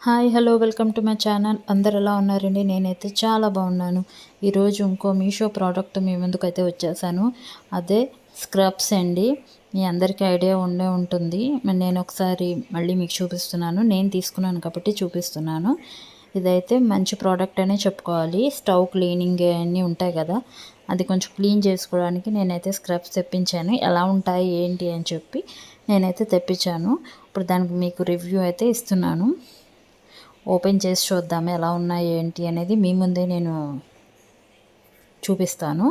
Hi hello welcome to my channel. అందరు ఎలా ఉన్నారండి? నేనైతే చాలా బాగున్నాను. ఈరోజు ఇంకో మీషో ప్రోడక్ట్ మీ ముందుకైతే వచ్చేసాను. అదే స్క్రబ్స్ అండి. మీ అందరికీ ఐడియా ఉండే ఉంటుంది. నేను ఒకసారి మళ్ళీ మీకు చూపిస్తున్నాను. నేను తీసుకున్నాను కాబట్టి చూపిస్తున్నాను. ఇదైతే మంచి ప్రోడక్ట్ అనే చెప్పుకోవాలి. స్టవ్ క్లీనింగ్ అన్నీ ఉంటాయి కదా, అది కొంచెం క్లీన్ చేసుకోవడానికి నేనైతే స్క్రబ్స్ తెప్పించాను. ఎలా ఉంటాయి ఏంటి అని చెప్పి నేనైతే తెప్పించాను. ఇప్పుడు దానికి మీకు రివ్యూ అయితే ఇస్తున్నాను. ఓపెన్ చేసి చూద్దాము ఎలా ఉన్నాయి ఏంటి అనేది మీ ముందే నేను చూపిస్తాను.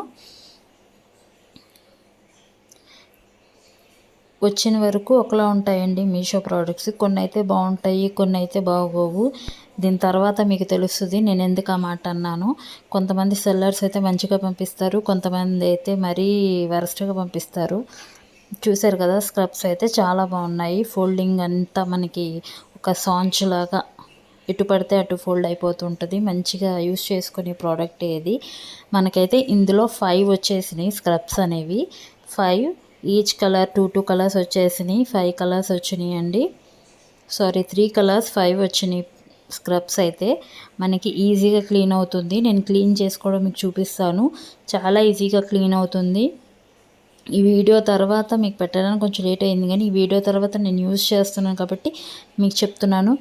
వచ్చిన వరకు ఒకలా ఉంటాయండి మీషో ప్రోడక్ట్స్. కొన్ని అయితే బాగుంటాయి, కొన్ని అయితే బాగోవు. దీని తర్వాత మీకు తెలుస్తుంది నేను ఎందుకు ఆ మాట అన్నాను. కొంతమంది సెల్లర్స్ అయితే మంచిగా పంపిస్తారు, కొంతమంది అయితే మరీ వరస్ట్గా పంపిస్తారు. చూసారు కదా, స్క్రబ్స్ అయితే చాలా బాగున్నాయి. ఫోల్డింగ్ అంతా మనకి ఒక సాంచ్ లాగా ఎటు పడితే అటు ఫోల్డ్ అయిపోతుంటుంది. మంచిగా యూస్ చేసుకునే ప్రోడక్ట్ ఏది. మనకైతే ఇందులో 5 వచ్చేసినాయి స్క్రబ్స్ అనేవి. 5 ఈచ్ కలర్ 2 కలర్స్ వచ్చేసినాయి. 5 కలర్స్ వచ్చినాయి అండి. 3 కలర్స్ 5 వచ్చినాయి. స్క్రబ్స్ అయితే మనకి ఈజీగా క్లీన్ అవుతుంది. నేను క్లీన్ చేసుకోవడం మీకు చూపిస్తాను. చాలా ఈజీగా క్లీన్ అవుతుంది. ఈ వీడియో తర్వాత మీకు పెట్టడానికి కొంచెం లేట్ అయింది, కానీ ఈ వీడియో తర్వాత నేను యూజ్ చేస్తున్నాను కాబట్టి మీకు చెప్తున్నాను.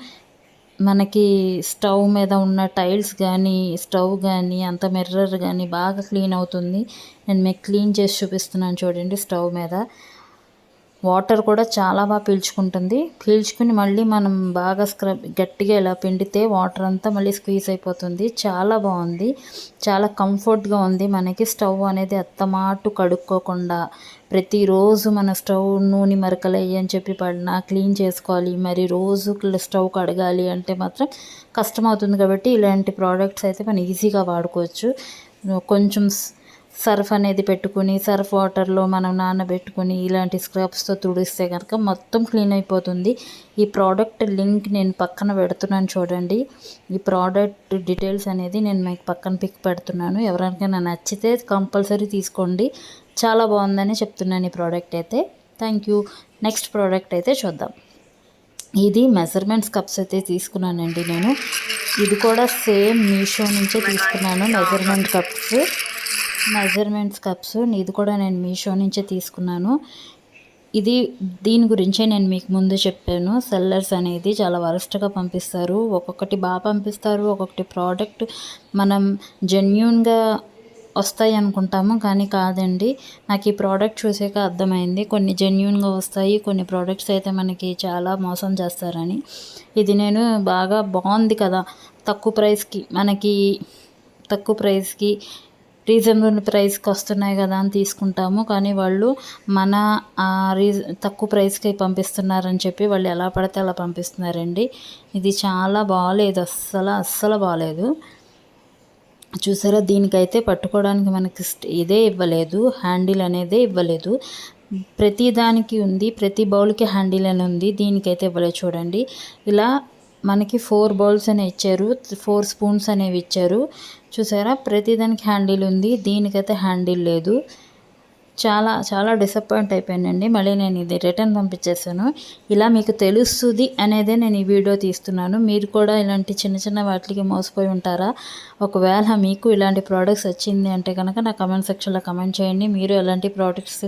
మనకి స్టవ్ మీద ఉన్న టైల్స్ కానీ, స్టవ్ కానీ, అంత మిర్రర్ కానీ బాగా క్లీన్ అవుతుంది. నేను మీకు క్లీన్ చేసి చూపిస్తున్నాను చూడండి. స్టవ్ మీద వాటర్ కూడా చాలా బాగా పీల్చుకుని మళ్ళీ మనం బాగా గట్టిగా ఇలా పిండితే వాటర్ అంతా మళ్ళీ స్క్వీజ్ అయిపోతుంది. చాలా బాగుంది, చాలా కంఫర్ట్గా ఉంది. మనకి స్టవ్ అనేది అత్తమాటు కడుక్కోకుండా ప్రతిరోజు మన స్టవ్ నూనె మరకలు అని చెప్పి పడినా క్లీన్ చేసుకోవాలి, మరి రోజు స్టవ్ కడగాలి అంటే మాత్రం కష్టమవుతుంది. కాబట్టి ఇలాంటి ప్రోడక్ట్స్ అయితే మనం ఈజీగా వాడుకోవచ్చు. కొంచెం సర్ఫ్ అనేది పెట్టుకుని, సర్ఫ్ వాటర్లో మనం నానబెట్టుకుని ఇలాంటి స్క్రబ్స్తో తుడిస్తే కనుక మొత్తం క్లీన్ అయిపోతుంది. ఈ ప్రోడక్ట్ లింక్ నేను పక్కన పెడుతున్నాను చూడండి. ఈ ప్రోడక్ట్ డీటెయిల్స్ అనేది నేను మీకు పక్కన పిక్ పెడుతున్నాను. ఎవరికైనా నచ్చితే కంపల్సరీ తీసుకోండి. చాలా బాగుందని చెప్తున్నాను ఈ ప్రోడక్ట్ అయితే. Thank you. నెక్స్ట్ ప్రోడక్ట్ అయితే చూద్దాం. ఇది మెజర్మెంట్స్ కప్స్ అయితే తీసుకున్నానండి నేను. ఇది కూడా సేమ్ మీషో నుంచే తీసుకున్నాను. మెజర్మెంట్స్ కప్స్ ఇది కూడా నేను మీషో నుంచే తీసుకున్నాను. దీని గురించే నేను మీకు ముందు చెప్పాను. సెల్లర్స్ అనేది చాలా వరస్ట్గా పంపిస్తారు. ఒక్కొక్కటి బాగా పంపిస్తారు, ఒక్కొక్కటి ప్రోడక్ట్ మనం జెన్యూన్గా వస్తాయి అనుకుంటాము, కానీ కాదండి. నాకు ఈ ప్రోడక్ట్ చూసాక అర్థమైంది. కొన్ని జెన్యూన్గా వస్తాయి, కొన్ని ప్రోడక్ట్స్ అయితే మనకి చాలా మోసం చేస్తారని. ఇది నేను బాగా బాగుంది కదా, తక్కువ ప్రైస్కి రీజనబుల్ ప్రైస్కి వస్తున్నాయి కదా అని తీసుకుంటాము, కానీ వాళ్ళు మన తక్కువ ప్రైస్కి పంపిస్తున్నారని చెప్పి వాళ్ళు ఎలా పడితే అలా పంపిస్తున్నారండి. ఇది చాలా బాగాలేదు, అస్సలు బాగాలేదు. చూసారా, దీనికైతే పట్టుకోవడానికి మనకి ఇదే ఇవ్వలేదు, హ్యాండిల్ అనేదే ఇవ్వలేదు. ప్రతి దానికి ఉంది, ప్రతి బౌల్కి హ్యాండిల్ అని ఉంది, దీనికైతే ఇవ్వలేదు. చూడండి, ఇలా మనకి 4 బౌల్స్ అనేవి ఇచ్చారు, 4 స్పూన్స్ అనేవి ఇచ్చారు. చూసారా, ప్రతిదానికి హ్యాండిల్ ఉంది, దీనికైతే హ్యాండిల్ లేదు. చాలా డిసప్పాయింట్ అయిపోయానండి. మళ్ళీ నేను ఇది రిటర్న్ పంపించేసాను. ఇలా మీకు తెలుస్తుంది అనేదే నేను ఈ వీడియో తీస్తున్నాను. మీరు కూడా ఇలాంటి చిన్న వాటికి మోసపోయి ఉంటారా? ఒకవేళ మీకు ఇలాంటి ప్రోడక్ట్స్ వచ్చింది అంటే కనుక నా కమెంట్ సెక్షన్లో కమెంట్ చేయండి. మీరు ఎలాంటి ప్రోడక్ట్స్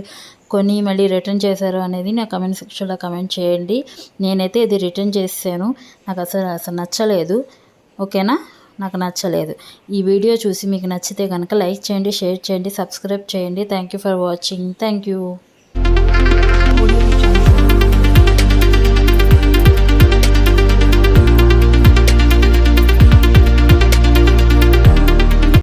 కొని మళ్ళీ రిటర్న్ చేశారు అనేది నా కమెంట్ సెక్షన్లో కమెంట్ చేయండి. నేనైతే ఇది రిటర్న్ చేసాను. నాకు అసలు నచ్చలేదు. ఓకేనా, నాకు నచ్చలేదు. ఈ వీడియో చూసి మీకు నచ్చితే కనుక లైక్ చేయండి, షేర్ చేయండి, సబ్స్క్రైబ్ చేయండి. Thank you for watching. Thank you.